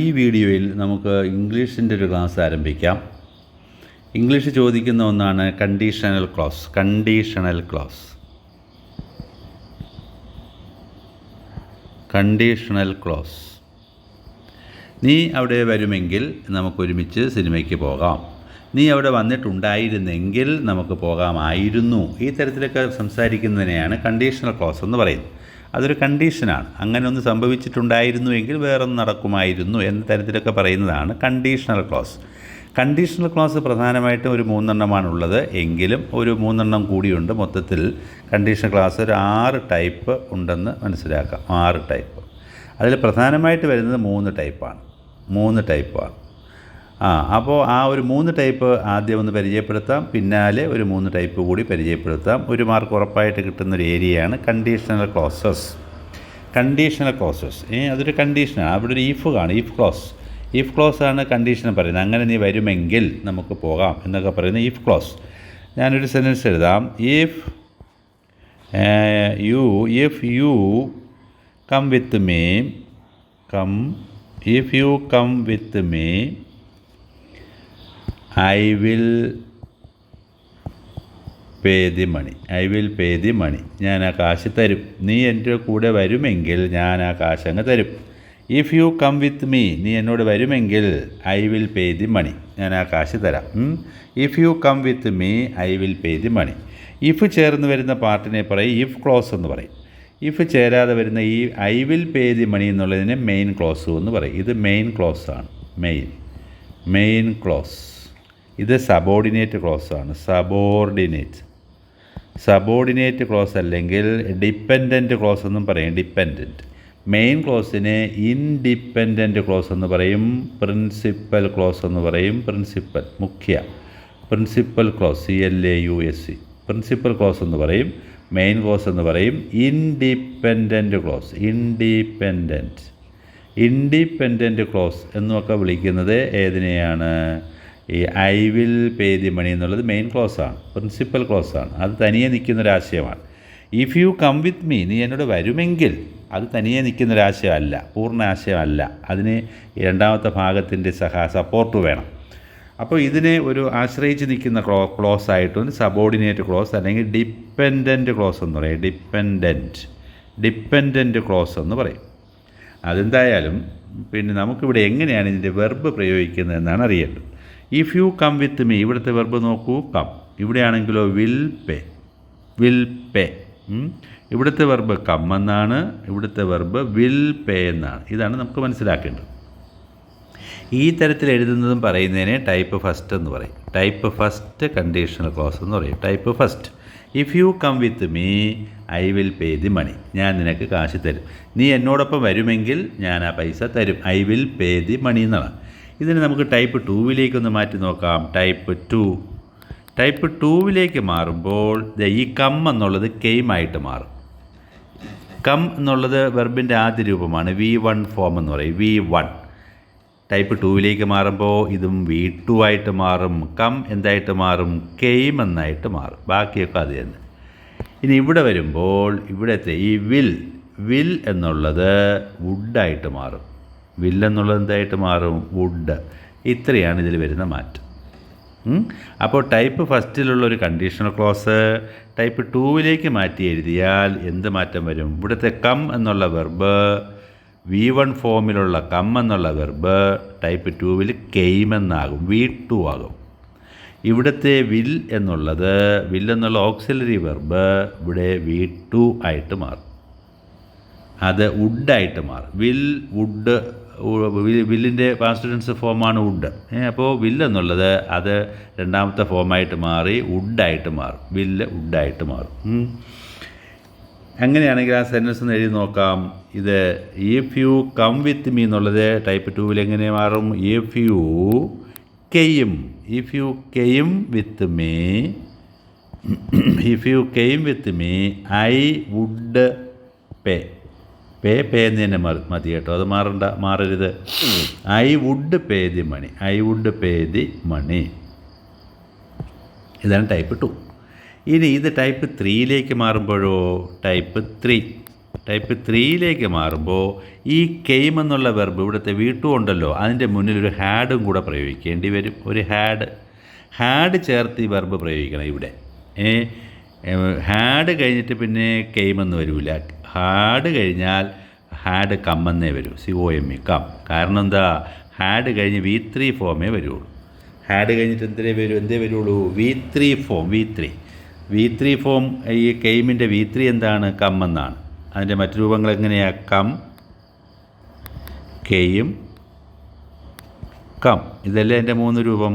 ഈ വീഡിയോയിൽ നമുക്ക് ഇംഗ്ലീഷിൻ്റെ ഒരു ക്ലാസ് ആരംഭിക്കാം. ഇംഗ്ലീഷ് ചോദിക്കുന്ന ഒന്നാണ് conditional clause. Conditional clause. Conditional clause. നീ അവിടെ വരുമെങ്കിൽ നമുക്കൊരുമിച്ച് സിനിമയ്ക്ക് പോകാം. നീ അവിടെ വന്നിട്ടുണ്ടായിരുന്നെങ്കിൽ നമുക്ക് പോകാമായിരുന്നു. ഈ തരത്തിലൊക്കെ സംസാരിക്കുന്നതിനെയാണ് കണ്ടീഷണൽ ക്ലോസ് എന്ന് പറയുന്നത്. അതൊരു കണ്ടീഷനാണ്. അങ്ങനെ ഒന്ന് സംഭവിച്ചിട്ടുണ്ടായിരുന്നു എങ്കിൽ വേറൊന്ന് നടക്കുമായിരുന്നു എന്ന തരത്തിലൊക്കെ പറയുന്നതാണ് കണ്ടീഷണൽ ക്ലോസ്. കണ്ടീഷണൽ ക്ലോസ് പ്രധാനമായിട്ടും ഒരു 3 ഉള്ളത്. എങ്കിലും ഒരു 3 കൂടിയുണ്ട്. മൊത്തത്തിൽ കണ്ടീഷണൽ ക്ലോസ് ഒരു 6 ടൈപ്പ് ഉണ്ടെന്ന് മനസ്സിലാക്കാം. 6 ടൈപ്പ്. അതിൽ പ്രധാനമായിട്ട് വരുന്നത് 3 ടൈപ്പാണ്. അപ്പോൾ ആ ഒരു 3 ടൈപ്പ് ആദ്യം ഒന്ന് പരിചയപ്പെടുത്താം. പിന്നാലെ ഒരു 3 ടൈപ്പ് കൂടി പരിചയപ്പെടുത്താം. 1 മാർക്ക് ഉറപ്പായിട്ട് കിട്ടുന്നൊരു ഏരിയയാണ് കണ്ടീഷണൽ ക്ലോസസ്. കണ്ടീഷണൽ ക്ലോസസ് അതൊരു കണ്ടീഷനാണ്. അവിടെ ഒരു ഈഫ് കാണും. ഈഫ് ക്ലോസ് ആണ് കണ്ടീഷൻ പറയുന്നത്. അങ്ങനെ നീ വരുമെങ്കിൽ നമുക്ക് പോകാം എന്നൊക്കെ പറയുന്നത് ഈഫ് ക്ലോസ്. ഞാനൊരു സെൻറ്റൻസ് എഴുതാം. If you come with me I will pay the money. ഞാൻ ആ കാശ് തരും. നീ എൻ്റെ കൂടെ വരുമെങ്കിൽ ഞാൻ ആ കാശ് അങ്ങ് തരും. If you come with me, നീ എന്നോട് വരുമെങ്കിൽ I will pay the money, ഞാൻ ആ കാശ് തരാം. If you come with me I will pay the money. If ചേർന്ന് വരുന്ന പാർട്ടിനെ പറയും ഇഫ് ക്ലോസ് എന്ന് പറയും. ഇഫ് ചേരാതെ വരുന്ന ഈ I will pay the money എന്നുള്ളതിനെ മെയിൻ ക്ലോസ് എന്ന് പറയും. ഇത് മെയിൻ ക്ലോസ് ആണ്. Main clause. ഇത് സബോർഡിനേറ്റ് ക്ലോസ് ആണ്. സബോർഡിനേറ്റ് ക്ലോസ് അല്ലെങ്കിൽ ഡിപ്പെൻഡൻറ്റ് ക്ലോസ് എന്നും പറയും. ഡിപ്പെൻഡൻറ്റ്. മെയിൻ ക്ലോസിനെ ഇൻഡിപെൻഡൻറ്റ് ക്ലോസ് എന്ന് പറയും. പ്രിൻസിപ്പൽ ക്ലോസ് എന്ന് പറയും. Principal close CLAUSE. Principal close എന്ന് പറയും. മെയിൻ ക്ലോസ് എന്ന് പറയും. Independent close. ഇൻഡിപെൻഡൻറ്റ് ക്ലോസ് എന്നൊക്കെ വിളിക്കുന്നത് ഏതിനെയാണ്? ഈ I will pay the money എന്നുള്ളത് മെയിൻ ക്ലോസാണ്. പ്രിൻസിപ്പൽ ക്ലോസാണ്. അത് തനിയെ നിൽക്കുന്നൊരാശയമാണ്. If you come with me, നീ എന്നോട് വരുമെങ്കിൽ, അത് തനിയെ നിൽക്കുന്നൊരാശയമല്ല, പൂർണ്ണ ആശയമല്ല. അതിന് രണ്ടാമത്തെ ഭാഗത്തിൻ്റെ സപ്പോർട്ട് വേണം. അപ്പോൾ ഇതിനെ ഒരു ആശ്രയിച്ച് നിൽക്കുന്ന ക്ലോസ് ആയിട്ടൊന്ന് സബോർഡിനേറ്റ് ക്ലോസ് അല്ലെങ്കിൽ ഡിപ്പെൻഡൻറ്റ് ക്ലോസ് എന്ന് പറയും. ഡിപ്പെൻഡൻറ്റ് ക്ലോസ് എന്ന് പറയും. അതെന്തായാലും പിന്നെ നമുക്കിവിടെ എങ്ങനെയാണ് ഇതിൻ്റെ വെർബ് പ്രയോഗിക്കുന്നതെന്നാണ് അറിയേണ്ടത്. If you come with me, ഇവിടുത്തെ വെർബ് നോക്കൂ, കം. ഇവിടെയാണെങ്കിലോ വിൽ പേ. ഇവിടുത്തെ വെർബ് കം എന്നാണ്. ഇവിടുത്തെ വെർബ് വിൽ പേ എന്നാണ്. ഇതാണ് നമുക്ക് മനസ്സിലാക്കേണ്ടത്. ഈ തരത്തിൽ എഴുതുന്നതും പറയുന്നതിനെ ടൈപ്പ് ഫസ്റ്റ് എന്ന് പറയും. ടൈപ്പ് ഫസ്റ്റ് കണ്ടീഷണൽ ക്ലോസ് എന്ന് പറയും. Type first. If you come with me I will pay the money, ഞാൻ നിനക്ക് കാശ് തരും. നീ എന്നോടൊപ്പം വരുമെങ്കിൽ ഞാൻ ആ പൈസ തരും. I will pay the money എന്നാണ്. ഇതിന് നമുക്ക് ടൈപ്പ് 2 മാറ്റി നോക്കാം. ടൈപ്പ് 2 മാറുമ്പോൾ ഈ കം എന്നുള്ളത് കെയിം ആയിട്ട് മാറും. കം എന്നുള്ളത് വെർബിൻ്റെ ആദ്യ രൂപമാണ്. V1 ഫോം എന്ന് പറയും. V1. ടൈപ്പ് 2 മാറുമ്പോൾ ഇതും V2 ആയിട്ട് മാറും. കം എന്തായിട്ട് മാറും? കെയിം എന്നായിട്ട് മാറും. ബാക്കിയൊക്കെ അത് തന്നെ. ഇനി ഇവിടെ വരുമ്പോൾ ഇവിടുത്തെ ഈ വിൽ എന്നുള്ളത് വുഡായിട്ട് മാറും. വിൽ എന്നുള്ളത് എന്തായിട്ട് മാറും? വുഡ്. ഇത്രയാണ് ഇതിൽ വരുന്ന മാറ്റം. അപ്പോൾ ടൈപ്പ് ഫസ്റ്റിലുള്ളൊരു കണ്ടീഷണൽ ക്ലോസ് ടൈപ്പ് 2 മാറ്റി എഴുതിയാൽ എന്ത് മാറ്റം വരും? ഇവിടുത്തെ കം എന്നുള്ള വെർബ് V1 ഫോമിലുള്ള കം എന്നുള്ള വെർബ് ടൈപ്പ് 2 കെയിം എന്നാകും. V2 ആകും. ഇവിടുത്തെ വിൽ എന്നുള്ള ഓക്സിലറി വെർബ് ഇവിടെ V2 ആയിട്ട് മാറും. അത് വുഡായിട്ട് മാറും. വില്ലിൻ്റെ പാസ്റ്റ് ടെൻസ് ഫോമാണ് വുഡ്. അപ്പോൾ വില്ല് എന്നുള്ളത് അത് രണ്ടാമത്തെ ഫോമായിട്ട് മാറി വുഡായിട്ട് മാറും. വുഡായിട്ട് മാറും. അങ്ങനെയാണെങ്കിൽ ആ സെൻറ്റൻസ് ഒന്ന് എഴുതി നോക്കാം. ഇത് if you come with me എന്നുള്ളത് ടൈപ്പ് 2 എങ്ങനെ മാറും? If you came with me I would pay. Pay എന്ന് തന്നെ മതി കേട്ടോ. അത് മാറരുത്. I would pay the money. ഇതാണ് ടൈപ്പ് 2. ഇനി ഇത് ടൈപ്പ് 3 മാറുമ്പോഴോ ടൈപ്പ് 3 ടൈപ്പ് 3യിലേക്ക് മാറുമ്പോൾ ഈ കെയിം എന്നുള്ള വെർബ് ഇവിടുത്തെ വീട്ടും ഉണ്ടല്ലോ, അതിൻ്റെ മുന്നിൽ ഒരു ഹാഡും കൂടെ പ്രയോഗിക്കേണ്ടി വരും. ഒരു ഹാഡ് ചേർത്ത് ഈ വെർബ് പ്രയോഗിക്കണം ഇവിടെ. ഹാഡ് കഴിഞ്ഞിട്ട് പിന്നെ കെയിം എന്ന് വരില്ല. ഹാഡ് കഴിഞ്ഞാൽ ഹാഡ് കമ്മെന്നേ വരൂ, COME കം. കാരണം എന്താ, ഹാഡ് കഴിഞ്ഞ് V3 ഫോമേ വരുള്ളൂ. ഹാഡ് കഴിഞ്ഞിട്ട് എന്തേ വരുള്ളൂ, V3 ഫോം. V3 form. ഈ കെയിമിൻ്റെ V3 എന്താണ്, കം എന്നാണ്. അതിൻ്റെ മറ്റു രൂപങ്ങൾ എങ്ങനെയാണ്, കം, കെയും, കം. ഇതല്ലേ എൻ്റെ 3 രൂപം.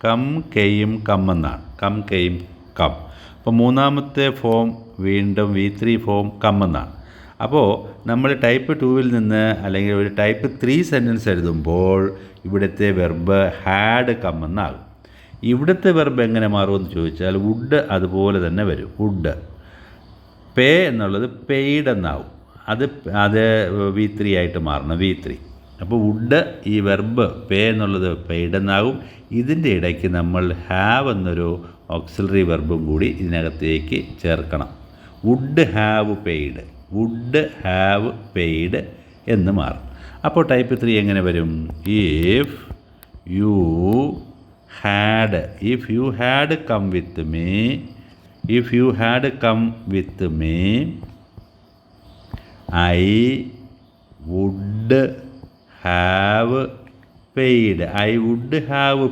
കം കെയും കം എന്നാണ്. കം കെയും കം. അപ്പോൾ മൂന്നാമത്തെ ഫോം വീണ്ടും V3 ഫോം കം എന്നാണ്. അപ്പോൾ നമ്മൾ ടൈപ്പ് 2വിൽ നിന്ന് അല്ലെങ്കിൽ ഒരു ടൈപ്പ് 3 സെൻറ്റൻസ് എഴുതുമ്പോൾ ഇവിടുത്തെ വെർബ് ഹാഡ് കം എന്നാകും. ഇവിടുത്തെ വെർബ് എങ്ങനെ മാറുമെന്ന് ചോദിച്ചാൽ വുഡ് അതുപോലെ തന്നെ വരും. വുഡ്. പേ എന്നുള്ളത് പെയ്ഡ് എന്നാവും. അത് V3 ആയിട്ട് മാറണം, V3. അപ്പോൾ വുഡ് ഈ വെർബ് പേ എന്നുള്ളത് പെയ്ഡ് എന്നാകും. ഇതിൻ്റെ ഇടയ്ക്ക് നമ്മൾ ഹാവ് എന്നൊരു ഓക്സിലറി വെർബും കൂടി ഇതിനകത്തേക്ക് ചേർക്കണം. വുഡ് ഹാവ് പെയ്ഡ് എന്ന് മാറും. അപ്പോൾ ടൈപ്പ് 3 എങ്ങനെ വരും, if you had come with me I would have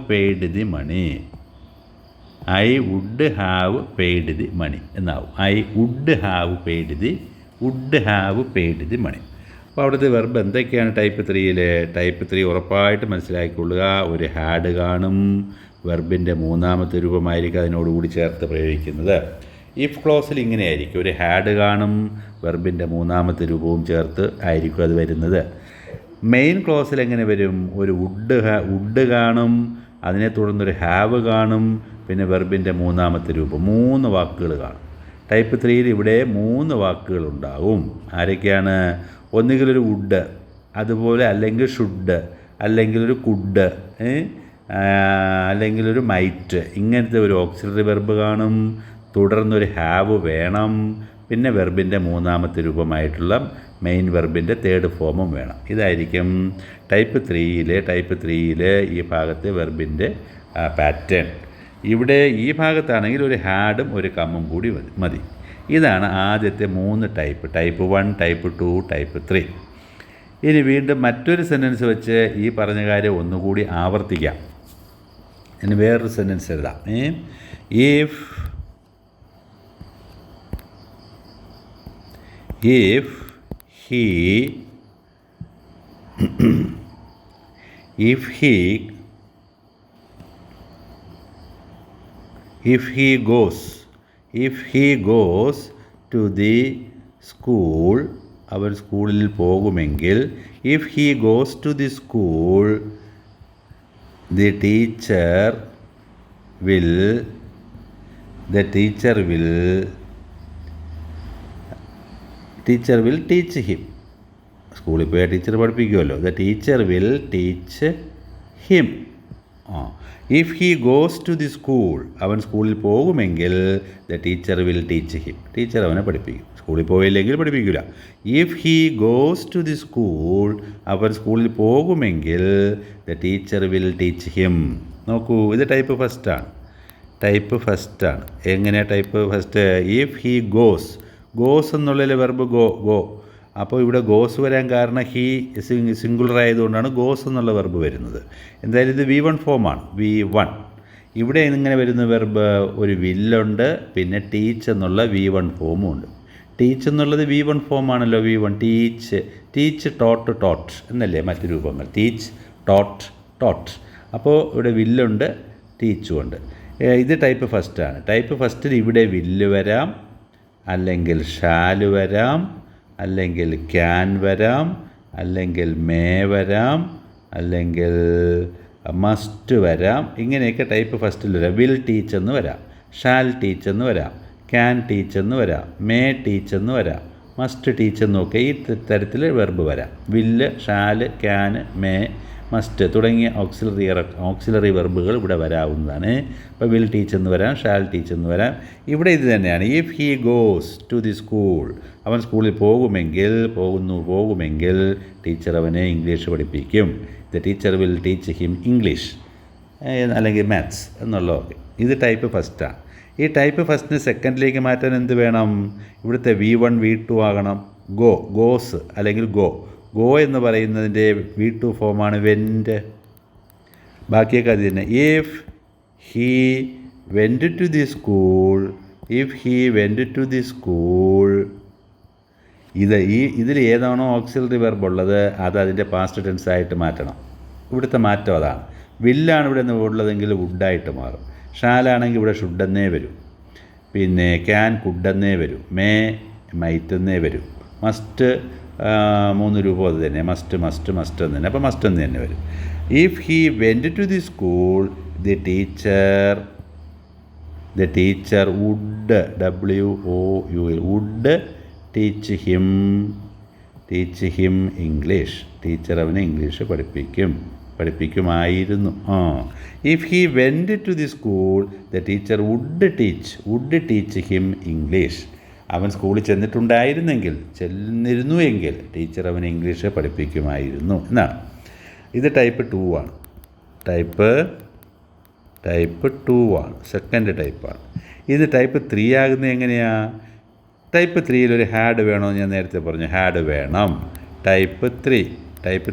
paid the money. I would have paid the money എന്നാവും. I would have paid the money. അപ്പോൾ അവിടുത്തെ വെർബ് എന്തൊക്കെയാണ് ടൈപ്പ് 3യിൽ? ടൈപ്പ് 3 ഉറപ്പായിട്ട് മനസ്സിലാക്കിക്കൊള്ളുക. ഒരു ഹാഡ് കാണും, വെർബിൻ്റെ മൂന്നാമത്തെ രൂപമായിരിക്കും അതിനോടുകൂടി ചേർത്ത് പ്രയോഗിക്കുന്നത്. ഇഫ് ക്ലോസിൽ ഇങ്ങനെയായിരിക്കും, ഒരു ഹാഡ് കാണും, വെർബിൻ്റെ മൂന്നാമത്തെ രൂപവും ചേർത്ത് ആയിരിക്കും അത് വരുന്നത്. മെയിൻ ക്ലോസിൽ എങ്ങനെ വരും, ഒരു വുഡ് കാണും, അതിനെ തുടർന്നൊരു ഹാവ് കാണും, പിന്നെ വെർബിൻ്റെ മൂന്നാമത്തെ രൂപം. 3 വാക്കുകൾ കാണും. ടൈപ്പ് 3യിൽ ഇവിടെ 3 വാക്കുകളുണ്ടാവും. ആരൊക്കെയാണ്? ഒന്നുകിലൊരു വുഡ്, അതുപോലെ അല്ലെങ്കിൽ ഷുഡ്, അല്ലെങ്കിൽ ഒരു കുഡ്, അല്ലെങ്കിൽ ഒരു മൈറ്റ്. ഇങ്ങനത്തെ ഒരു ഓക്സിലറി വെർബ് കാണും, തുടർന്നൊരു ഹാവ് വേണം, പിന്നെ വെർബിൻ്റെ മൂന്നാമത്തെ രൂപമായിട്ടുള്ള മെയിൻ വെർബിൻ്റെ 3rd ഫോമും വേണം. ഇതായിരിക്കും ടൈപ്പ് 3യിൽ ഈ ഭാഗത്തെ വെർബിൻ്റെ പാറ്റേൺ. ഇവിടെ ഈ ഭാഗത്താണെങ്കിൽ ഒരു ഹാഡും ഒരു കമ്മും കൂടി മതി. ഇതാണ് ആദ്യത്തെ 3 ടൈപ്പ്. Type 1, type 2, type 3. ഇനി വീണ്ടും മറ്റൊരു സെൻറ്റൻസ് വെച്ച് ഈ പറഞ്ഞ കാര്യം ഒന്നുകൂടി ആവർത്തിക്കാം. ഇനി വേറൊരു സെൻറ്റൻസ് എഴുതാം. If he goes to the school, അവൻ സ്കൂളിൽ പോകുമെങ്കിൽ, if he goes to the school, the teacher will teach him. സ്കൂളിൽ പോയാൽ teacher പഠിപ്പിക്കുമല്ലോ. The teacher will teach him. If he goes to the school, അവൻ സ്കൂളിൽ പോകുമെങ്കിൽ the teacher will teach him. Teacher അവനെ പഠിപ്പിക്കും. സ്കൂളിൽ പോയില്ലെങ്കിൽ പഠിപ്പിക്കില്ല. If he goes to the school, അവൻ സ്കൂളിൽ പോകുമെങ്കിൽ the teacher will teach him. നോക്കൂ, ഇത് ടൈപ്പ് ഫസ്റ്റാണ്. എങ്ങനെയാണ് type first? If he goes എന്നുള്ളതിൽ വെർബ് ഗോ. അപ്പോൾ ഇവിടെ ഗോസ് വരാൻ കാരണം ഹീ സിംഗുലർ ആയതുകൊണ്ടാണ് ഗോസ് എന്നുള്ള വെർബ് വരുന്നത്. എന്തായാലും ഇത് V1 ഫോമാണ്. V1. ഇവിടെ ഇങ്ങനെ വരുന്ന വെർബ് ഒരു വില്ലുണ്ട്, പിന്നെ ടീച്ച് എന്നുള്ള V1 ഫോമും ഉണ്ട്. ടീച്ച് എന്നുള്ളത് V1 ഫോമാണല്ലോ. V1 ടീച്ച് ടോട്ട് എന്നല്ലേ മറ്റു രൂപങ്ങൾ. Teach taught. അപ്പോൾ ഇവിടെ വില്ലുണ്ട്, ടീച്ചും ഉണ്ട്. ഇത് ടൈപ്പ് ഫസ്റ്റാണ്. ടൈപ്പ് ഫസ്റ്റിൽ ഇവിടെ വില്ല് വരാം, അല്ലെങ്കിൽ ഷാല് വരാം, അല്ലെങ്കിൽ ക്യാൻ വരാം, അല്ലെങ്കിൽ മേ വരാം, അല്ലെങ്കിൽ മസ്റ്റ് വരാം. ഇങ്ങനെയൊക്കെ ടൈപ്പ് ഫസ്റ്റിൽ വരാം. വിൽ ടീച്ച് എന്ന് വരാം, ഷാൽ ടീച്ച് എന്ന് വരാം, ക്യാൻ ടീച്ച് എന്ന് വരാം, മേ ടീച്ച് എന്ന് വരാം, മസ്റ്റ് ടീച്ച് എന്നൊക്കെ ഈ തരത്തിൽ വെർബ് വരാം. വില്ല്, ഷാല്, ക്യാൻ, മേ, മസ്റ്റ് തുടങ്ങിയ ഓക്സിലറി വെർബുകൾ ഇവിടെ വരാവുന്നതാണ്. ഇപ്പോൾ വിൽ ടീച്ച് എന്ന് വരാം, ഷാൽ ടീച്ച് എന്ന് വരാം. ഇവിടെ ഇത് തന്നെയാണ്. If he goes to the school, അവൻ സ്കൂളിൽ പോകുമെങ്കിൽ ടീച്ചർ അവനെ ഇംഗ്ലീഷ് പഠിപ്പിക്കും. The teacher will teach him English അല്ലെങ്കിൽ മാത്സ് എന്നുള്ളതൊക്കെ. ഇത് ടൈപ്പ് ഫസ്റ്റാണ്. ഈ ടൈപ്പ് ഫസ്റ്റിന് സെക്കൻഡിലേക്ക് മാറ്റാൻ എന്ത് വേണം? ഇവിടുത്തെ V1 V2 ആകണം. ഗോസ് അല്ലെങ്കിൽ ഗോ എന്ന് പറയുന്നതിൻ്റെ V2 ഫോമാണ് വെൻറ്റ്. ബാക്കിയൊക്കെ അത് തന്നെ. If he went to the school, ഇതിൽ ഏതാണോ ഓക്സിലറി വെർബ് ഉള്ളത് അത് അതിൻ്റെ പാസ്റ്റ് ടെൻസ് ആയിട്ട് മാറ്റണം. ഇവിടുത്തെ മാറ്റം അതാണ്. വില്ലാണ് ഇവിടെ ഉള്ളതെങ്കിൽ വുഡായിട്ട് മാറും. ഷാലാണെങ്കിൽ ഇവിടെ ഷുഡെന്നേ വരും. പിന്നെ ക്യാൻ കുഡെന്നേ വരും. മേ മൈറ്റെന്നേ വരും. മസ്റ്റ് 3 രൂപം അത് തന്നെ. മസ്റ്റ് എന്ന് തന്നെ. അപ്പോൾ മസ്റ്റ് എന്ന് തന്നെ വരും. If he went to the school the teacher would would teach him English. Teacher അവനെ ഇംഗ്ലീഷ് പഠിപ്പിക്കുമായിരുന്നു. If he went to the school the teacher would teach him English. അവൻ സ്കൂളിൽ ചെന്നിരുന്നുവെങ്കിൽ ടീച്ചർ അവന് ഇംഗ്ലീഷ് പഠിപ്പിക്കുമായിരുന്നു എന്നാണ്. ഇത് ടൈപ്പ് 2 ആണ്. ടൈപ്പ് 2 ആണ്, second ടൈപ്പാണ്. ഇത് ടൈപ്പ് 3 ആകുന്നത് എങ്ങനെയാണ്? ടൈപ്പ് 3യിൽ ഒരു ഹാഡ് വേണമെന്ന് ഞാൻ നേരത്തെ പറഞ്ഞു. ഹാഡ് വേണം. ടൈപ്പ്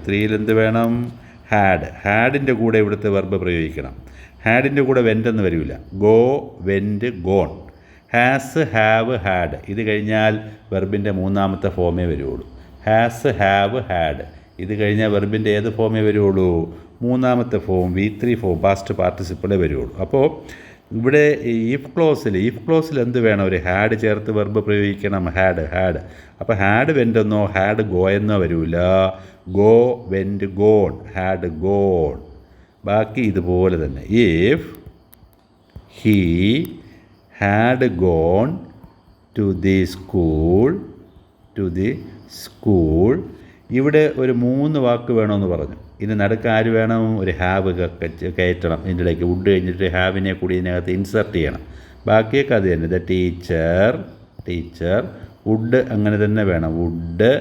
3യിൽ എന്ത് വേണം? ഹാഡിൻ്റെ കൂടെ ഇവിടുത്തെ വെർബ് പ്രയോഗിക്കണം. ഹാഡിൻ്റെ കൂടെ വെൻ്റെന്ന് വരില്ല. Went, gone. Has, have, had ഇത് കഴിഞ്ഞാൽ വെർബിൻ്റെ മൂന്നാമത്തെ ഫോമേ വരുള്ളൂ. ഹാസ്, ഹാവ്, ഹാഡ് ഇത് കഴിഞ്ഞാൽ വെർബിൻ്റെ ഏത് ഫോമേ വരുള്ളൂ? മൂന്നാമത്തെ ഫോം, V3 ഫോം, പാസ്റ്റ് പാർട്ടിസിപ്പിളേ വരുള്ളൂ. അപ്പോൾ ഇവിടെ ഇഫ് ക്ലോസിൽ എന്ത് വേണം? ഒരു ഹാഡ് ചേർത്ത് വെർബ് പ്രയോഗിക്കണം. ഹാഡ്. അപ്പോൾ ഹാഡ് വെൻ്റെന്നോ ഹാഡ് ഗോയെന്നോ വരില്ല. Went, gone. Had gone. ബാക്കി ഇതുപോലെ തന്നെ. If he had gone to the school ഇവിടെ ഒരു 3 വാക്ക് വേണമെന്ന് പറഞ്ഞു. ഇനി നടുക്ക് ആര് വേണം? ഒരു ഹാവ് കയറ്റണം. ഇതിൻ്റെ ഇടയ്ക്ക് വുഡ് കഴിഞ്ഞിട്ട് ഹാവിനെ കൂടി ഇതിനകത്ത് ഇൻസർട്ട് ചെയ്യണം. ബാക്കിയൊക്കെ അത് തന്നെ. ദ ടീച്ചർ വുഡ് അങ്ങനെ തന്നെ വേണം. വുഡ്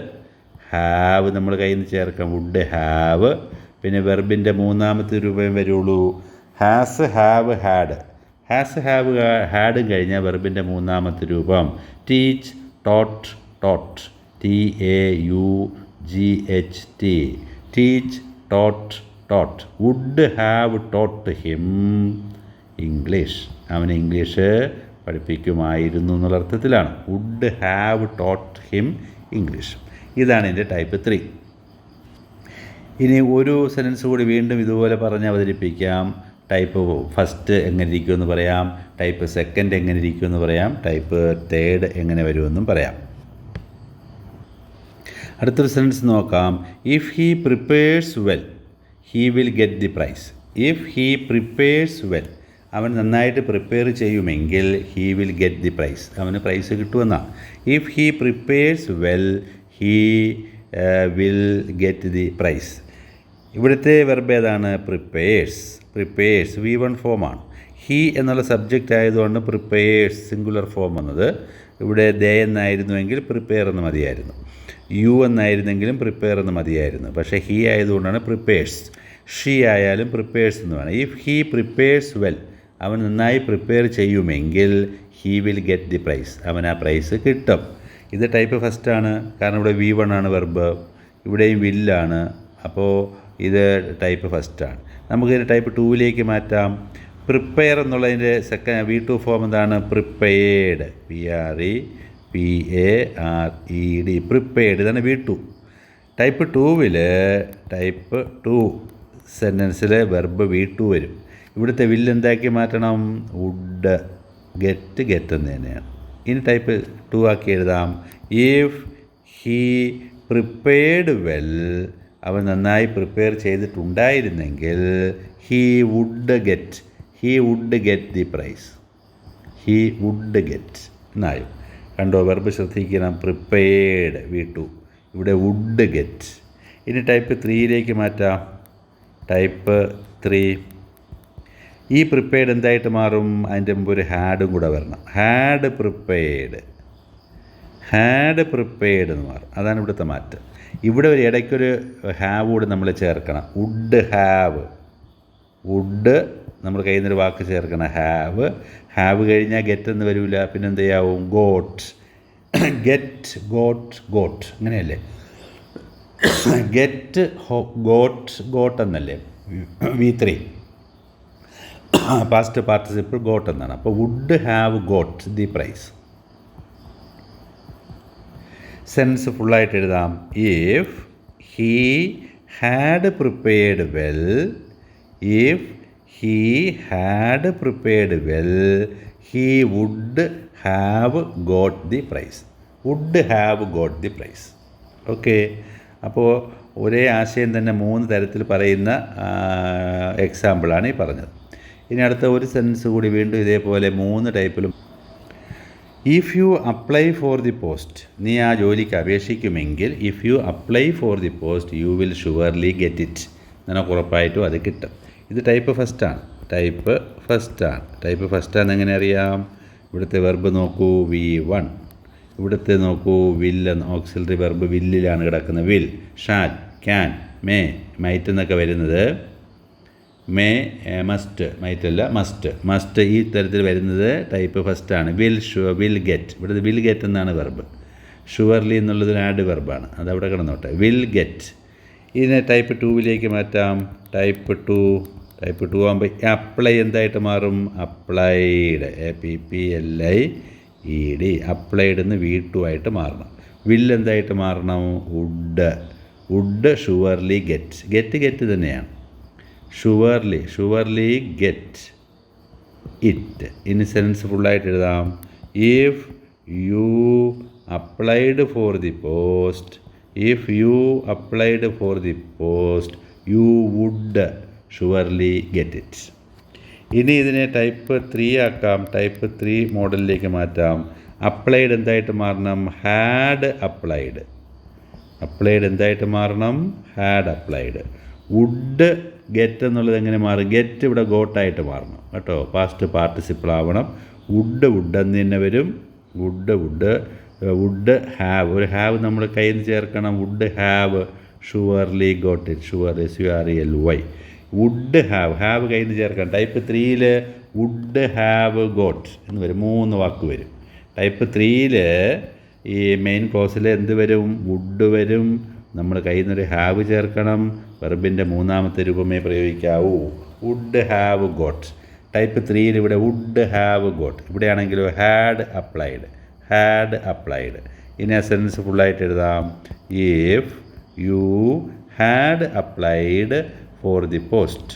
ഹാവ് നമ്മൾ കയ്യിൽ നിന്ന് ചേർക്കാം. Would have. പിന്നെ വെർബിൻ്റെ മൂന്നാമത്തെ രൂപം വരുള്ളൂ. Has, have, had. Has, have, ഹാഡും കഴിഞ്ഞാൽ വെർബിൻ്റെ മൂന്നാമത്തെ രൂപം teach, taught. TAUGHT. Teach, taught. Would have taught him English. അവന് ഇംഗ്ലീഷ് പഠിപ്പിക്കുമായിരുന്നു എന്നുള്ള അർത്ഥത്തിലാണ്. Would have taught him English. ഇതാണ് എൻ്റെ ടൈപ്പ് 3. ഇനി ഒരു സെൻറ്റൻസ് കൂടി വീണ്ടും ഇതുപോലെ പറഞ്ഞ് അവതരിപ്പിക്കാം. ടൈപ്പ് ഫസ്റ്റ് എങ്ങനെ ഇരിക്കുമെന്ന് പറയാം. ടൈപ്പ് സെക്കൻഡ് എങ്ങനെ ഇരിക്കുമെന്ന് പറയാം. ടൈപ്പ് തേർഡ് എങ്ങനെ വരുമെന്നും പറയാം. അടുത്തൊരു സെൻറ്റൻസ് നോക്കാം. If he prepares well he will get the prize. If he prepares well അവൻ നന്നായിട്ട് പ്രിപ്പയർ ചെയ്യുമെങ്കിൽ he will get the prize. അവന് പ്രൈസ് കിട്ടുമെന്നാണ്. If he prepares well he will get the prize. ഇവിടുത്തെ വെർബ് ഏതാണ്? Prepares. V1 ഫോമാണ്. He എന്നുള്ള subject ആയതുകൊണ്ട് പ്രിപ്പേഴ്സ് സിംഗുലർ ഫോം വന്നത്. ഇവിടെ ദേ എന്നായിരുന്നുവെങ്കിൽ പ്രിപ്പയർ എന്ന് മതിയായിരുന്നു. യു എന്നായിരുന്നെങ്കിലും പ്രിപ്പയർ എന്ന് മതിയായിരുന്നു. പക്ഷേ ഹീ ആയതുകൊണ്ടാണ് പ്രിപ്പേഴ്സ്. ഷീ ആയാലും പ്രിപ്പേഴ്സ് എന്ന് വേണം. ഇഫ് ഹീ പ്രിപ്പേഴ്സ് വെൽ അവൻ നന്നായി പ്രിപ്പയർ ചെയ്യുമെങ്കിൽ he will get the prize. അവൻ ആ പ്രൈസ് കിട്ടും. ഇത് ടൈപ്പ് ഫസ്റ്റാണ്. കാരണം ഇവിടെ V1 ആണ് വെർബ്. ഇവിടെയും വില്ലാണ്. അപ്പോൾ ഇത് ടൈപ്പ് ഫസ്റ്റാണ്. നമുക്കിത് ടൈപ്പ് 2ലേക്ക് മാറ്റാം. പ്രിപ്പയർ എന്നുള്ളതിൻ്റെ V2 ഫോം എന്താണ്? പ്രിപ്പയർഡ്. PARED. പ്രിപ്പയർഡ്. ഇതാണ് V2. ടൈപ്പ് 2വിൽ ടൈപ്പ് 2 സെൻറ്റൻസിൽ വെർബ് V2 വരും. ഇവിടുത്തെ വില്ല് എന്താക്കി മാറ്റണം? വുഡ്. ഗെറ്റ് എന്ന് തന്നെയാണ്. ഇനി ടൈപ്പ് 2 ആക്കി എഴുതാം. ഇഫ് ഹീ പ്രിപ്പയർഡ് വെൽ അവൻ നന്നായി പ്രിപ്പയർ ചെയ്തിട്ടുണ്ടായിരുന്നെങ്കിൽ he would get the prize. He would get എന്നായും. കണ്ടോ? വെർബ് ശ്രദ്ധിക്കണം. Prepared V2. ഇവിടെ വുഡ് ഗെറ്റ്. ഇനി ടൈപ്പ് 3യിലേക്ക് മാറ്റാം. ടൈപ്പ് 3 ഈ പ്രിപ്പയർഡ് എന്തായിട്ട് മാറും? അതിൻ്റെ മുമ്പ് ഒരു ഹാഡും കൂടെ വരണം. ഹാഡ് പ്രിപ്പയർഡ് എന്ന് മാറും. അതാണ് ഇവിടുത്തെ മാറ്റം. ഇവിടെ ഒരു ഇടയ്ക്കൊരു ഹാവ് കൂടെ നമ്മൾ ചേർക്കണം. വുഡ് നമ്മൾ കയ്യിൽ നിന്നൊരു വാക്ക് ചേർക്കണം. ഹാവ് കഴിഞ്ഞാൽ ഗെറ്റ് എന്ന് വരില്ല. പിന്നെ എന്ത് ചെയ്യാവും? ഗോട്ട് അങ്ങനെയല്ലേ? ഗെറ്റ് ഗോട്ട് എന്നല്ലേ V3 പാസ്റ്റ് പാർട്ടിസിപ്പിൾ ഗോട്ട് എന്നാണ്. അപ്പോൾ would have got the prize. Sense ഫുള്ളായിട്ട് എഴുതാം. If he had prepared well he would have got the prize. Okay. അപ്പോൾ ഒരേ ആശയം തന്നെ 3 തരത്തിൽ പറയുന്ന എക്സാമ്പിളാണ് ഈ പറഞ്ഞത്. ഇനി അടുത്ത ഒരു സെൻസ് കൂടി വീണ്ടും ഇതേപോലെ 3 ടൈപ്പിലും. If you apply for the post, നീ ആ ജോലിക്ക് അപേക്ഷിക്കുമെങ്കിൽ if you apply for the post you will surely get it, നിനക്ക് ഉറപ്പായിട്ടും അത് കിട്ടും. ഇത് ടൈപ്പ് ഫസ്റ്റാണ്. ടൈപ്പ് ഫസ്റ്റാണെന്ന് എങ്ങനെ അറിയാം? ഇവിടുത്തെ വെർബ് നോക്കൂ, V1. ഇവിടുത്തെ നോക്കൂ, വില്ല്, ഓക്സിലറി വെർബ് വില്ലിലാണ് കിടക്കുന്നത്. Will, shall, can, may, might എന്നൊക്കെ വരുന്നത്. മേ, മസ്റ്റ്, മൈറ്റല്ല മസ്റ്റ് ഈ തരത്തിൽ വരുന്നത് ടൈപ്പ് ഫസ്റ്റാണ്. വിൽ ഗെറ്റ്, ഇവിടുത്തെ വിൽ ഗെറ്റ് എന്നാണ് വെർബ്. ഷുവർലി എന്നുള്ളത് ആഡ് വെർബാണ്, അതവിടെ കിടന്നോട്ടെ. Will get. ഇതിനെ ടൈപ്പ് 2 മാറ്റാം. ടൈപ്പ് 2 ആകുമ്പോൾ അപ്ലൈ എന്തായിട്ട് മാറും? അപ്ലൈഡ്, APPLIED, അപ്ലൈഡ് എന്ന് V2 ആയിട്ട് മാറണം. വിൽ എന്തായിട്ട് മാറണം? വുഡ് ഷുവർലി ഗെറ്റ് തന്നെയാണ്. Surely get it. ഇനി സെൻസ് ഫുള്ളായിട്ട് എഴുതാം. If you applied for the post you would surely get it. ഇനി ഇതിനെ ടൈപ്പ് 3 ആക്കാം. ടൈപ്പ് 3 മോഡലിലേക്ക് മാറ്റാം. അപ്ലൈഡ് എന്തായിട്ട് മാറണം? ഹാഡ് അപ്ലൈഡ് എന്തായിട്ട് മാറണം? Had applied. വുഡ് ഗെറ്റ് എന്നുള്ളത് എങ്ങനെ മാറും? ഗെറ്റ് ഇവിടെ ഗോട്ടായിട്ട് മാറണം കേട്ടോ. പാസ്റ്റ് പാർട്ടിസിപ്പിൾ ആവണം. വുഡ് എന്ന് തന്നെ വരും. വുഡ് ഹാവ്, ഒരു ഹാവ് നമ്മൾ കയ്യിൽ നിന്ന് ചേർക്കണം. Would have surely got it. SURELY. Would have കയ്യിൽ നിന്ന് ചേർക്കണം. ടൈപ്പ് 3 വുഡ് ഹാവ് ഗോട്ട് എന്ന് വരും. 3 വാക്ക് വരും. ടൈപ്പ് 3 ഈ മെയിൻ ക്ലോസിൽ എന്ത് വരും? വുഡ് വരും. നമ്മൾ കയ്യിൽ നിന്നൊരു ഹാവ് ചേർക്കണം. വെർബിൻ്റെ 3ാമത്തെ രൂപമേ പ്രയോഗിക്കാവൂ. Would have got. ടൈപ്പ് 3 ഇവിടെ വുഡ് ഹാവ് ഗോട്ട്. ഇവിടെയാണെങ്കിലോ ഹാഡ് അപ്ലൈഡ്. ഇനി ആ സെൻസ് ഫുള്ളായിട്ട് എഴുതാം. If you had applied for the post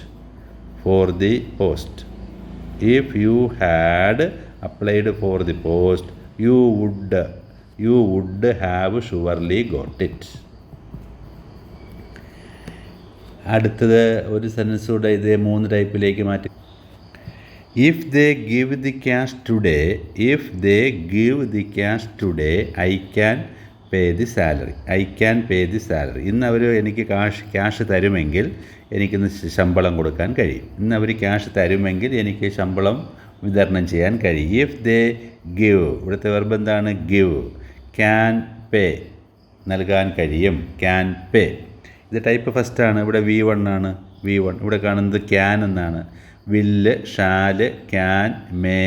if you had applied for the post you would have surely got it. അടുത്തത് ഒരു സെൻസ് കൂടെ ഇതേ 3 ടൈപ്പിലേക്ക് മാറ്റി. If they give the cash today I can pay the salary. ഇന്ന് അവർ എനിക്ക് cash തരുമെങ്കിൽ എനിക്കിന്ന് ശമ്പളം കൊടുക്കാൻ കഴിയും. ഇന്ന് അവർ ക്യാഷ് തരുമെങ്കിൽ എനിക്ക് ശമ്പളം വിതരണം ചെയ്യാൻ കഴിയും. ഇഫ് ദേ ഗിവ്, ഇവിടുത്തെ വെർബ് എന്താണ്? ഗിവ്. ക്യാൻ പേ, നൽകാൻ കഴിയും. ക്യാൻ പേ. ഇത് ടൈപ്പ് ഫസ്റ്റാണ്. ഇവിടെ V1 ആണ്. ഇവിടെ കാണുന്നത് ക്യാൻ എന്നാണ്. വില്ല്, ഷാല്, ക്യാൻ, മേ,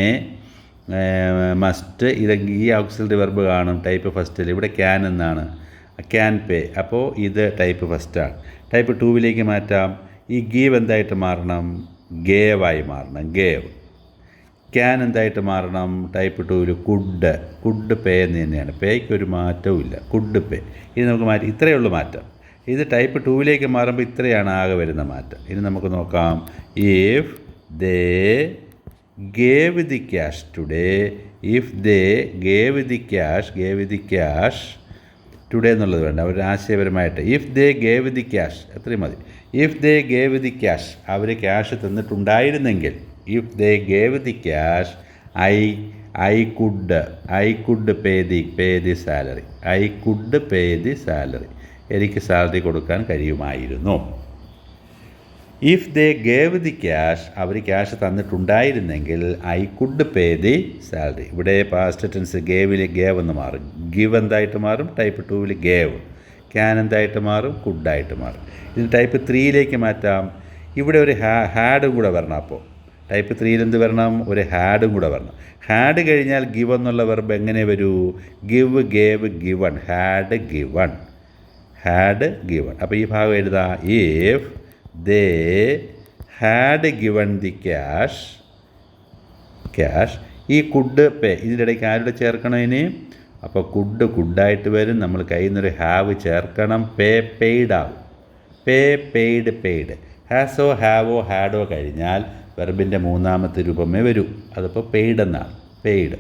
മസ്റ്റ്, ഈ ഓക്സിലറി വെർബ് കാണും ടൈപ്പ് ഫസ്റ്റിൽ. ഇവിടെ ക്യാൻ എന്നാണ്. ക്യാൻ പേ. അപ്പോൾ ഇത് ടൈപ്പ് ഫസ്റ്റാണ്. ടൈപ്പ് 2 മാറ്റാം. ഈ ഗീവ് എന്തായിട്ട് മാറണം? ഗേവായി മാറണം. ഗേവ്. ക്യാൻ എന്തായിട്ട് മാറണം? ടൈപ്പ് 2 കുഡ് പേ എന്ന് തന്നെയാണ്. പേയ്ക്ക് ഒരു മാറ്റവും ഇല്ല. കുഡ് പേ. ഇനി നമുക്ക് മാറ്റി, ഇത്രയേ ഉള്ളൂ മാറ്റം. ഇത് ടൈപ്പ് 2 മാറുമ്പോൾ ഇത്രയാണ് ആകെ വരുന്ന മാറ്റം. ഇനി നമുക്ക് നോക്കാം. If they gave the cash today today എന്നുള്ളത് വേണ്ട, അവർ ആശയപരമായിട്ട്. If they gave the cash, അത്രയും മതി. If they gave the cash, അവർ ക്യാഷ് തന്നിട്ടുണ്ടായിരുന്നെങ്കിൽ. If they gave the cash I could pay the salary. എനിക്ക് സാലറി കൊടുക്കാൻ കഴിയുമായിരുന്നു. If they gave the cash, അവർ ക്യാഷ് തന്നിട്ടുണ്ടായിരുന്നെങ്കിൽ I could pay the salary. ഇവിടെ പാസ്റ്റ് ടെൻസ് ഗേവിൽ ഗേവ് എന്ന് മാറും. ഗിവ് എന്തായിട്ട് മാറും? Type 2 gave. ക്യാൻ എന്തായിട്ട് മാറും? കുഡായിട്ട് മാറും. ഇത് ടൈപ്പ് 3 മാറ്റാം. ഇവിടെ ഒരു ഹാഡും കൂടെ വരണം. അപ്പോൾ ടൈപ്പ് 3 എന്ത് വരണം? ഒരു ഹാഡും കൂടെ വരണം. ഹാഡ് കഴിഞ്ഞാൽ ഗിവ് എന്നുള്ള വെർബ് എങ്ങനെ വരൂ? Give, gave, given. Had given, had given. അപ്പോൾ ഈ ഭാഗം എഴുതാം. If they had given the cash, ഈ കുഡ് പേ ഇതിൻ്റെ ഇടയ്ക്ക് ആരുടെ ചേർക്കണം ഇനി? അപ്പോൾ കുഡായിട്ട് വരും. നമ്മൾ കയ്യിൽ നിന്നൊരു ഹാവ് ചേർക്കണം. പേ പെയ്ഡ് ആവും. പേ പെയ്ഡ്. ഹാസോ, ഹാവോ, ഹാഡോ കഴിഞ്ഞാൽ വെർബിൻ്റെ മൂന്നാമത്തെ രൂപമേ വരൂ. അതിപ്പോൾ പെയ്ഡ് എന്നാണ്. Paid.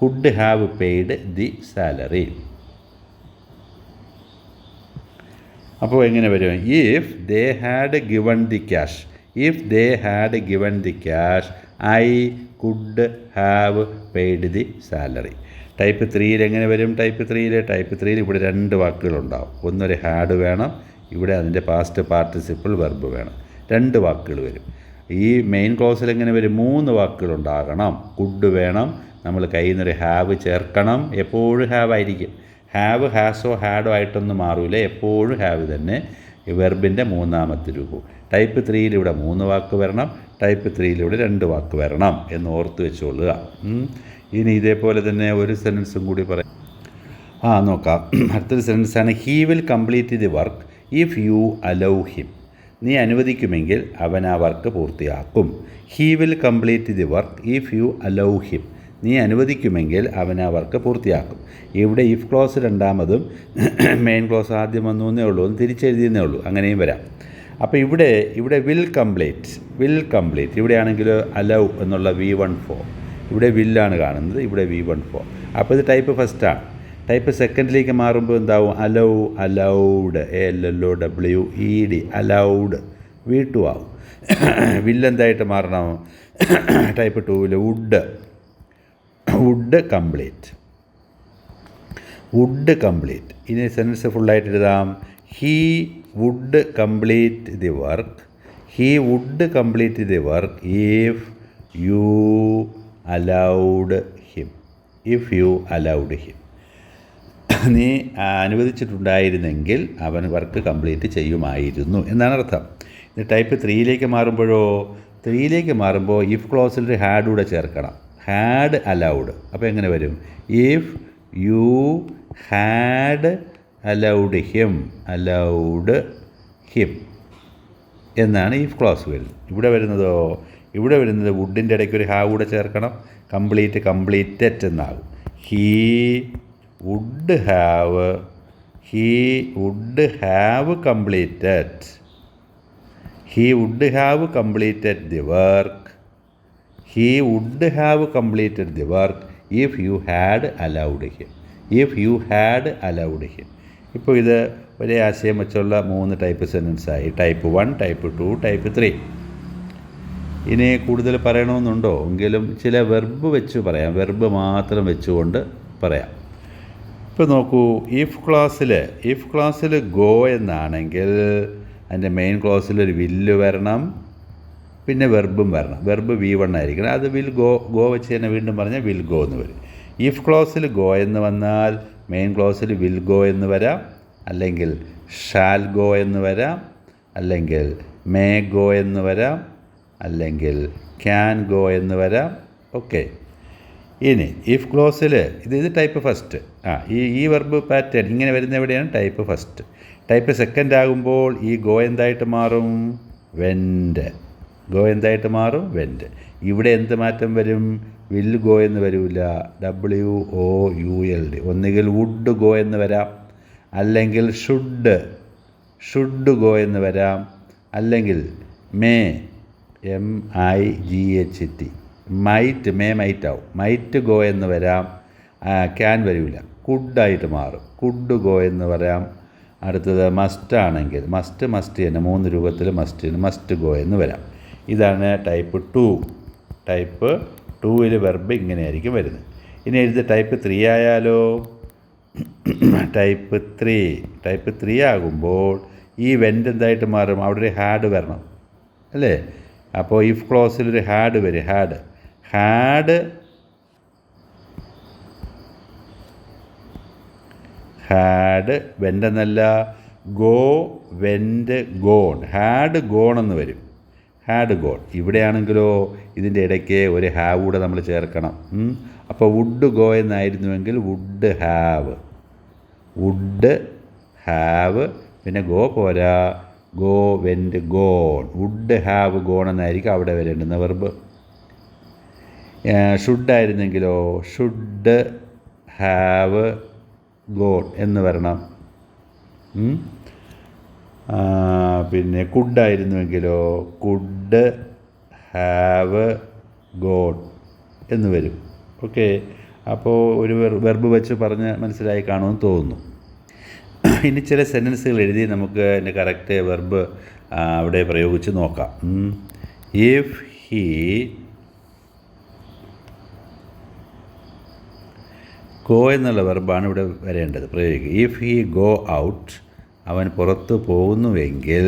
Could have paid the salary. അപ്പോൾ എങ്ങനെ വരും? If they had given the cash, if they had given the cash I could have paid the salary. Type 3 എങ്ങനെ വരും? ടൈപ്പ് 3 ഇവിടെ 2 വാക്കുകളുണ്ടാവും. ഒന്നൊരു ഹാഡ് വേണം, ഇവിടെ അതിൻ്റെ പാസ്റ്റ് പാർട്ടിസിപ്പിൾ വെർബ് വേണം. 2 വാക്കുകൾ വരും. ഈ മെയിൻ ക്ലോസിൽ എങ്ങനെ വരും? 3 വാക്കുകളുണ്ടാകണം. കുഡ് വേണം, നമ്മൾ കയ്യിൽ നിന്നൊരു ഹാവ് ചേർക്കണം. എപ്പോഴും ഹാവ് ആയിരിക്കും. ഹാവ്, ഹാസോ, ഹാഡോ ആയിട്ടൊന്നും മാറില്ല. എപ്പോഴും ഹാവ് തന്നെ വെർബിൻ്റെ മൂന്നാമത്തെ രൂപവും. ടൈപ്പ് 3 ഇവിടെ 3 വാക്ക് വരണം. ടൈപ്പ് 3 ഇവിടെ 2 വാക്ക് വരണം എന്ന് ഓർത്ത് വെച്ചുകൊള്ളുക. ഇനി ഇതേപോലെ തന്നെ ഒരു സെൻറ്റൻസും കൂടി പറയാം. നോക്കാം. അടുത്തൊരു സെൻറ്റൻസാണ് he will complete the work if you allow him. നീ അനുവദിക്കുമെങ്കിൽ അവൻ ആ വർക്ക് പൂർത്തിയാക്കും. He will complete the work if you allow him. നീ അനുവദിക്കുമെങ്കിൽ അവൻ ആ വർക്ക് പൂർത്തിയാക്കും. ഇവിടെ ഇഫ് ക്ലോസ് രണ്ടാമതും മെയിൻ ക്ലോസ് ആദ്യം വന്നു എന്നേ ഉള്ളൂ, ഒന്ന് തിരിച്ചെഴുതിയെന്നേ ഉള്ളൂ. അങ്ങനെയും വരാം. അപ്പോൾ ഇവിടെ വിൽ കംപ്ലീറ്റ് ഇവിടെയാണെങ്കിൽ അലൗ എന്നുള്ള V14. ഇവിടെ വില്ലാണ് കാണുന്നത്, ഇവിടെ V14. അപ്പോൾ ഇത് ടൈപ്പ് ഫസ്റ്റാണ്. ടൈപ്പ് സെക്കൻഡിലേക്ക് മാറുമ്പോൾ എന്താവും? അലൗഡ്, ALLOWED, അലൗഡ് V2 ആവും. വില്ലെന്തായിട്ട് മാറണം? Type 2 would complete. ഇനി സെൻറ്റൻസ് ഫുള്ളായിട്ട് എഴുതാം. He would complete the work if you allowed him. നീ അനുവദിച്ചിട്ടുണ്ടായിരുന്നെങ്കിൽ അവൻ വർക്ക് കംപ്ലീറ്റ് ചെയ്യുമായിരുന്നു എന്നാണ് അർത്ഥം. ഇത് ടൈപ്പ് 3 മാറുമ്പോൾ ഇഫ് ക്ലോസിൽ ഒരു ഹാഡ് കൂടെ ചേർക്കണം. Had allowed. അപ്പോൾ എങ്ങനെ വരും? If you had allowed him എന്നാണ് ഇഫ് ക്ലോസ് വരുന്നത്. ഇവിടെ വരുന്നത് വുഡിൻ്റെ ഇടയ്ക്ക് ഒരു ഹാവ് കൂടെ ചേർക്കണം. കംപ്ലീറ്റഡ് എന്നാകും. He would have completed the work if you had allowed him. ഇപ്പോൾ ഇത് ഒരേ ആശയം വെച്ചുള്ള 3 ടൈപ്പ് സെൻറ്റൻസായി. Type 1, type 2, type 3. ഇനി കൂടുതൽ പറയണമെന്നുണ്ടോ? എങ്കിലും ചില വെർബ് വെച്ച് പറയാം. വെർബ് മാത്രം വെച്ചുകൊണ്ട് പറയാം. ഇപ്പോൾ നോക്കൂ, ഇഫ് ക്ലാസ്സിൽ ഗോ എന്നാണെങ്കിൽ അതിൻ്റെ മെയിൻ ക്ലോസിൽ ഒരു വില്ല് വരണം, പിന്നെ വെർബും വരണം. വെർബ് V1 ആയിരിക്കണം. അത് വിൽ ഗോ വെച്ച് തന്നെ വീണ്ടും പറഞ്ഞാൽ വിൽ ഗോ എന്ന് വരും. ഇഫ് ക്ലോസിൽ ഗോ എന്ന് വന്നാൽ മെയിൻ ക്ലോസിൽ വിൽ ഗോ എന്ന് വരാം, അല്ലെങ്കിൽ ഷാൽ ഗോ എന്ന് വരാം, അല്ലെങ്കിൽ മേ ഗോ എന്ന് വരാം, അല്ലെങ്കിൽ ക്യാൻ ഗോ എന്ന് വരാം. ഓക്കെ. ഇനി ഇഫ് ക്ലോസിൽ ഇത് ടൈപ്പ് ഫസ്റ്റ്. ഈ വെർബ് പാറ്റേൺ ഇങ്ങനെ വരുന്ന എവിടെയാണ്? Type first. ടൈപ്പ് സെക്കൻഡ് ആകുമ്പോൾ ഈ ഗോ എന്തായിട്ട് മാറും? വെൻറ്റ്. ഇവിടെ എന്ത് മാറ്റം വരും? വിൽ ഗോ എന്ന് വരില്ല, WOULD. ഒന്നുകിൽ വുഡ് ഗോ എന്ന് വരാം, അല്ലെങ്കിൽ ഷുഡ് ഗോ എന്ന് വരാം, അല്ലെങ്കിൽ MIGHT മൈറ്റ് ആവും. മൈറ്റ് ഗോ എന്ന് വരാം. ക്യാൻ വരില്ല, കുഡായിട്ട് മാറും. കുഡ് ഗോ എന്ന് വരാം. അടുത്തത് മസ്റ്റ് ആണെങ്കിൽ മസ്റ്റ് തന്നെ 3 രൂപത്തിൽ മസ്റ്റ് ഗോ എന്ന് വരാം. ഇതാണ് ടൈപ്പ് 2. ടൈപ്പ് 2 വെർബ് ഇങ്ങനെയായിരിക്കും വരുന്നത്. ഇനി എഴുതി ടൈപ്പ് 3 ആയാലോ? ടൈപ്പ് 3 ആകുമ്പോൾ ഈ വെൻ്റ് എന്തായിട്ട് മാറും? അവിടെ ഒരു ഹാഡ് വരണം. അല്ലേ? അപ്പോൾ ഇഫ് ക്ലോസിലൊരു ഹാഡ് വരും. ഹാഡ് വെൻ്റ് എന്നല്ല, go went gone, had gone എന്ന് വരും. Had gone. ഇവിടെയാണെങ്കിലോ ഇതിൻ്റെ ഇടയ്ക്ക് ഒരു ഹാവ് കൂടെ നമ്മൾ ചേർക്കണം. അപ്പോൾ വുഡ് ഗോ എന്നായിരുന്നുവെങ്കിൽ വുഡ് ഹാവ് പിന്നെ ഗോ പോരാ, go went gone, would have gone എന്നായിരിക്കും അവിടെ വരേണ്ടുന്ന വെർബ്. ഷുഡായിരുന്നെങ്കിലോ ഷുഡ് ഹാവ് ഗോൺ എന്ന് വരണം. പിന്നെ കുഡായിരുന്നുവെങ്കിലോ കുഡ് ഹാവ് ഗോൺ എന്ന് വരും. ഓക്കെ, അപ്പോൾ ഒരു വെർബ് വെച്ച് പറഞ്ഞ് മനസ്സിലായി കാണുമെന്ന് തോന്നുന്നു. ഇനി ചില സെൻറ്റൻസുകൾ എഴുതി നമുക്ക് അതിൻ്റെ കറക്റ്റ് വെർബ് അവിടെ പ്രയോഗിച്ച് നോക്കാം. ഇഫ് ഹീ ഗോ എന്നുള്ള വെർബാണ് ഇവിടെ വരേണ്ടത്, പ്രയോഗിക്കുക. ഇഫ് ഹീ ഗോ ഔട്ട്, അവൻ പുറത്ത് പോകുന്നുവെങ്കിൽ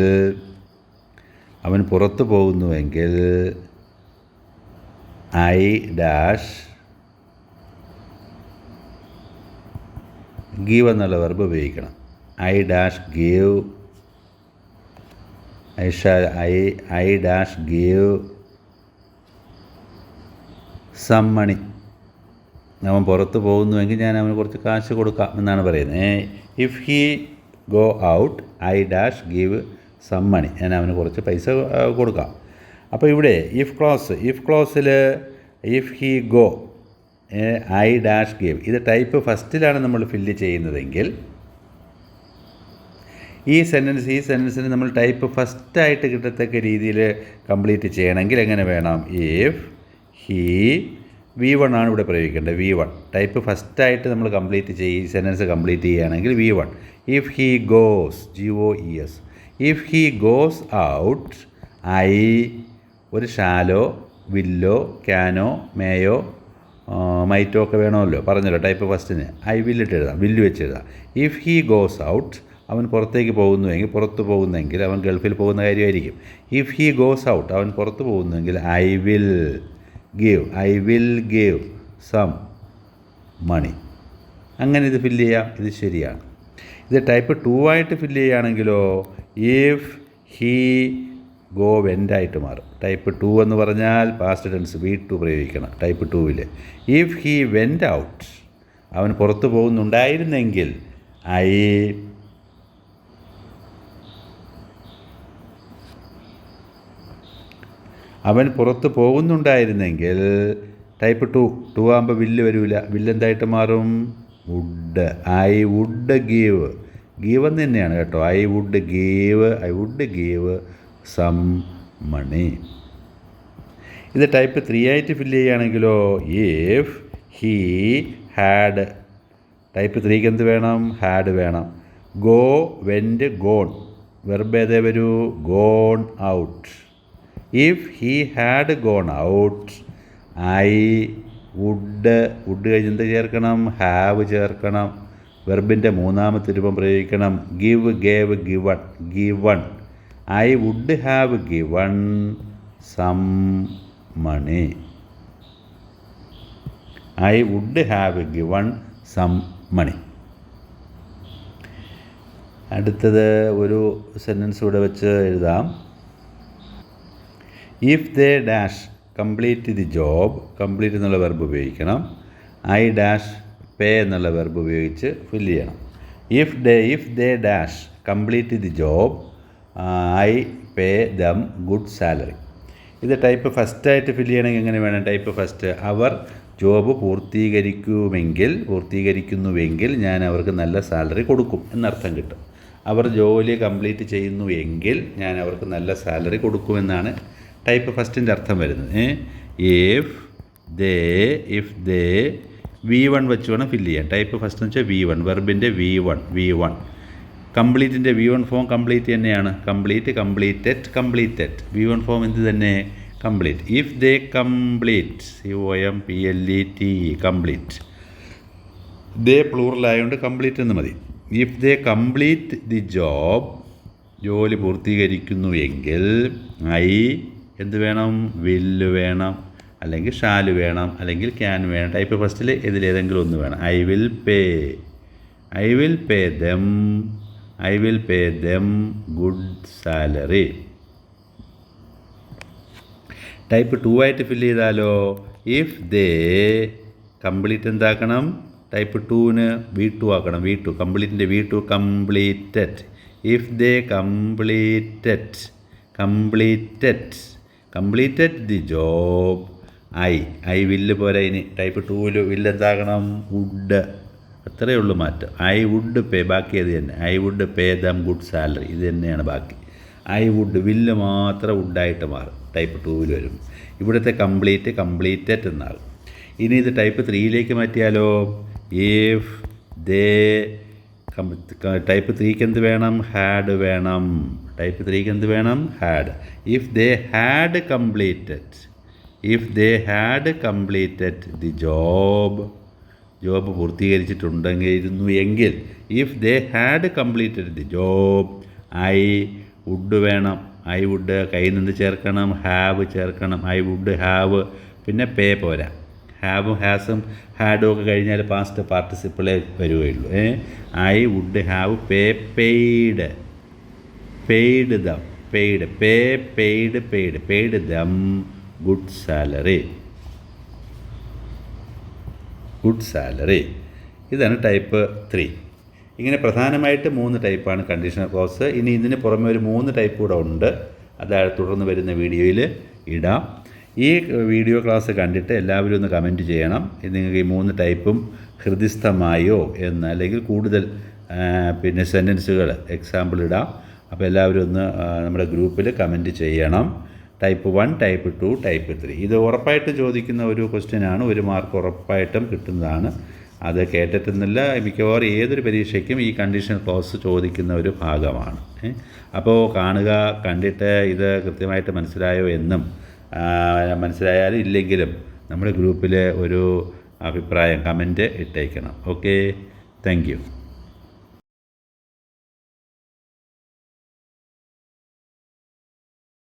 ഐ ഡാഷ് ഗീവ് എന്നുള്ള വെർബ് ഉപയോഗിക്കണം. I dash give, I dash give some money. അവൻ പുറത്ത് പോകുന്നുവെങ്കിൽ ഞാൻ അവന് കുറച്ച് കാശ് കൊടുക്കാം എന്നാണ് പറയുന്നത്. If he go out I dash give some money, ഞാൻ അവന് കുറച്ച് പൈസ കൊടുക്കാം. അപ്പോൾ ഇവിടെ ഇഫ് ക്ലോസിൽ if he go I dash give, ഇത് ടൈപ്പ് ഫസ്റ്റിലാണ് നമ്മൾ ഫില്ല് ചെയ്യുന്നതെങ്കിൽ ഈ സെൻറ്റൻസിന് നമ്മൾ ടൈപ്പ് ഫസ്റ്റായിട്ട് കിട്ടത്തക്ക രീതിയിൽ കംപ്ലീറ്റ് ചെയ്യണമെങ്കിൽ എങ്ങനെ വേണം? ഇഫ് ഹീ V1 ആണ് ഇവിടെ പ്രയോഗിക്കേണ്ടത്. V1 ടൈപ്പ് ഫസ്റ്റായിട്ട് നമ്മൾ ഈ സെൻറ്റൻസ് കംപ്ലീറ്റ് ചെയ്യുകയാണെങ്കിൽ V1. If he goes, GOES, if he goes out I, ഒരു ഷാലോ വില്ലോ ക്യാനോ മേയോ മൈറ്റോ ഒക്കെ വേണമല്ലോ, പറഞ്ഞല്ലോ ടൈപ്പ് ഫസ്റ്റിന്. ഐ വില്ലിട്ട് എഴുതാം, വില്ല് വെച്ച് എഴുതാം. ഇഫ് ഹീ ഗോസ് ഔട്ട്, അവൻ പുറത്തേക്ക് പുറത്ത് പോകുന്നെങ്കിൽ അവൻ ഗൾഫിൽ പോകുന്ന കാര്യമായിരിക്കും. ഇഫ് ഹീ ഗോസ് ഔട്ട്, അവൻ പുറത്ത് പോകുന്നെങ്കിൽ I will give some money. അങ്ങനെ ഇത് ഫില്ല് ചെയ്യാം, ഇത് ശരിയാണ്. ഇത് ടൈപ്പ് 2 ആയിട്ട് ഫില്ല് ചെയ്യുകയാണെങ്കിലോ ഇഫ് ഹീ ഗോ വെൻ്റായിട്ട് മാറും. ടൈപ്പ് 2 എന്ന് പറഞ്ഞാൽ പാസ്റ്റ് ടെൻസ് V2 പ്രയോഗിക്കണം ടൈപ്പ് 2-ൽ. ഇഫ് ഹീ വെൻ്റ് ഔട്ട്, അവൻ പുറത്ത് പോകുന്നുണ്ടായിരുന്നെങ്കിൽ അവൻ പുറത്ത് പോകുന്നുണ്ടായിരുന്നെങ്കിൽ ടൈപ്പ് 2 ആകുമ്പോൾ വില്ല് വരില്ല. വില്ലെന്തായിട്ട് മാറും? വുഡ്. ഐ വുഡ് ഗീവ് എന്ന് തന്നെയാണ് കേട്ടോ. I would give some money. ഇത് ടൈപ്പ് 3 ആയിട്ട് ഫില്ല് ചെയ്യുകയാണെങ്കിലോ ഇഫ് ഹീ ഹാഡ്, ടൈപ്പ് 3ക്ക് എന്ത് വേണം? ഹാഡ് വേണം. ഗോ വെൻ്റ് ഗോൺ, വെർബ് ഏതേ വരൂ? Gone out. If he had gone out I would കഴിഞ്ഞ് എന്ത് ചേർക്കണം? ഹാവ് ചേർക്കണം. വെർബിൻ്റെ മൂന്നാമത്തെ രൂപം പ്രയോഗിക്കണം. Gave given. I would have given some money. I would have given some money. അടുത്തത് ഒരു സെൻറ്റൻസ് ഇവിടെ വെച്ച് എഴുതാം. If they dash complete the job, complete എന്നുള്ള വെർബ് ഉപയോഗിക്കണം. ഐ ഡാഷ് പേ എന്നുള്ള വെർബ് ഉപയോഗിച്ച് ഫില്ല് ചെയ്യണം. If they dash complete the job I pay them good salary. ഇത് ടൈപ്പ് ഫസ്റ്റായിട്ട് ഫില്ല് ചെയ്യണമെങ്കിൽ എങ്ങനെ വേണം? ടൈപ്പ് ഫസ്റ്റ്, അവർ ജോബ് പൂർത്തീകരിക്കുന്നുവെങ്കിൽ ഞാൻ അവർക്ക് നല്ല സാലറി കൊടുക്കും എന്നർത്ഥം കിട്ടും. അവർ ജോലി കംപ്ലീറ്റ് ചെയ്യുന്നു എങ്കിൽ ഞാൻ അവർക്ക് നല്ല സാലറി കൊടുക്കുമെന്നാണ് ടൈപ്പ് ഫസ്റ്റിൻ്റെ അർത്ഥം വരുന്നത്. ഇഫ് ദേ V1 വെച്ച് വേണം ഫില്ല് ചെയ്യാൻ. ടൈപ്പ് ഫസ്റ്റ് എന്ന് വെച്ചാൽ V1, വെർബിൻ്റെ V1. കംപ്ലീറ്റിൻ്റെ V1 form complete തന്നെയാണ്. കംപ്ലീറ്റഡ്. V1 ഫോം എന്ത് തന്നെ? Complete. If they complete, COMPLETE, complete. They plural ആയതുകൊണ്ട് കംപ്ലീറ്റ് എന്ന് മതി. If they complete the job ജോലി പൂർത്തീകരിക്കുന്നു എങ്കിൽ ഐ എന്ത് വേണം, വില്ല് വേണം, അല്ലെങ്കിൽ ഷാല് വേണം, അല്ലെങ്കിൽ ക്യാൻ വേണം. ടൈപ്പ് ഫസ്റ്റിൽ ഇതിലേതെങ്കിലും ഒന്ന് വേണം. I will pay them good salary. Type 2 ആയിട്ട് ഫില്ല് ചെയ്താലോ, ഇഫ് ദേ കംപ്ലീറ്റ് എന്താക്കണം, ടൈപ്പ് 2ന് V2 ആക്കണം. V2 കംപ്ലീറ്റിൻ്റെ V2 completed. If they completed the job I will പോരാ. ഇനി ടൈപ്പ് 2ൽ വില്ല് എന്താകണം, വുഡ്. അത്രയേ ഉള്ളൂ മാറ്റം. ഐ വുഡ് പേ, ബാക്കി അത് തന്നെ. I would pay them good salary, ഇത് തന്നെയാണ് ബാക്കി. ഐ വുഡ്, വില്ല് മാത്രം വുഡായിട്ട് മാറും ടൈപ്പ് 2ൽ വരും. ഇവിടുത്തെ കംപ്ലീറ്റഡ് എന്നാകും. ഇനി ഇത് ടൈപ്പ് 3ലേക്ക് മാറ്റിയാലോ, ഇഫ് ദേ ടൈപ്പ് 3ക്ക് എന്ത് വേണം, ഹാഡ് വേണം. ടൈപ്പ് 3ക്ക് എന്ത് വേണം, had. If they had completed the job പൂർത്തീകരിച്ചിട്ടുണ്ടെങ്കിരുന്നു എങ്കിൽ, if they had completed the job I would വേണം. ഐ വുഡ് കയ്യിൽ നിന്ന് ചേർക്കണം, ഹാവ് ചേർക്കണം. ഐ വുഡ് ഹാവ്, പിന്നെ പേ പോരാ. ഹാവും ഹാസും ഹാഡും ഒക്കെ കഴിഞ്ഞാൽ പാസ്റ്റ് പാർട്ടിസിപ്പിളേ വരികയുള്ളൂ. I would have paid them good salary. ഇതാണ് ടൈപ്പ് 3. ഇങ്ങനെ പ്രധാനമായിട്ട് 3 ടൈപ്പാണ് കണ്ടീഷണൽ ക്ലോസ്. ഇനി ഇതിന് പുറമെ ഒരു 3 ടൈപ്പ് കൂടെ ഉണ്ട്. അതായത് തുടർന്ന് വരുന്ന വീഡിയോയിൽ ഇടാം. ഈ വീഡിയോ ക്ലാസ് കണ്ടിട്ട് എല്ലാവരും ഒന്ന് കമൻറ്റ് ചെയ്യണം. നിങ്ങൾക്ക് ഈ 3 ടൈപ്പും ഹൃദിസ്ഥമായോ എന്ന്, അല്ലെങ്കിൽ കൂടുതൽ പിന്നെ സെൻറ്റൻസുകൾ എക്സാമ്പിൾ ഇടാം. അപ്പോൾ എല്ലാവരും ഒന്ന് നമ്മുടെ ഗ്രൂപ്പിൽ കമൻറ്റ് ചെയ്യണം. Type 1, type 2, type 3. ഇത് ഉറപ്പായിട്ടും ചോദിക്കുന്ന ഒരു ക്വസ്റ്റ്യനാണ്. 1 മാർക്ക് ഉറപ്പായിട്ടും കിട്ടുന്നതാണ്. അത് കേട്ടിട്ടെന്നില്ല, മിക്കവാറും ഏതൊരു പരീക്ഷയ്ക്കും ഈ കണ്ടീഷണൽ ക്ലോസ് ചോദിക്കുന്ന ഒരു ഭാഗമാണ്. അപ്പോൾ കാണുക, കണ്ടിട്ട് ഇത് കൃത്യമായിട്ട് മനസ്സിലായോ എന്നും, മനസ്സിലായാലും ഇല്ലെങ്കിലും നമ്മുടെ ഗ്രൂപ്പിൽ ഒരു അഭിപ്രായം കമൻറ്റ് ഇട്ടേക്കണം. Okay, thank U.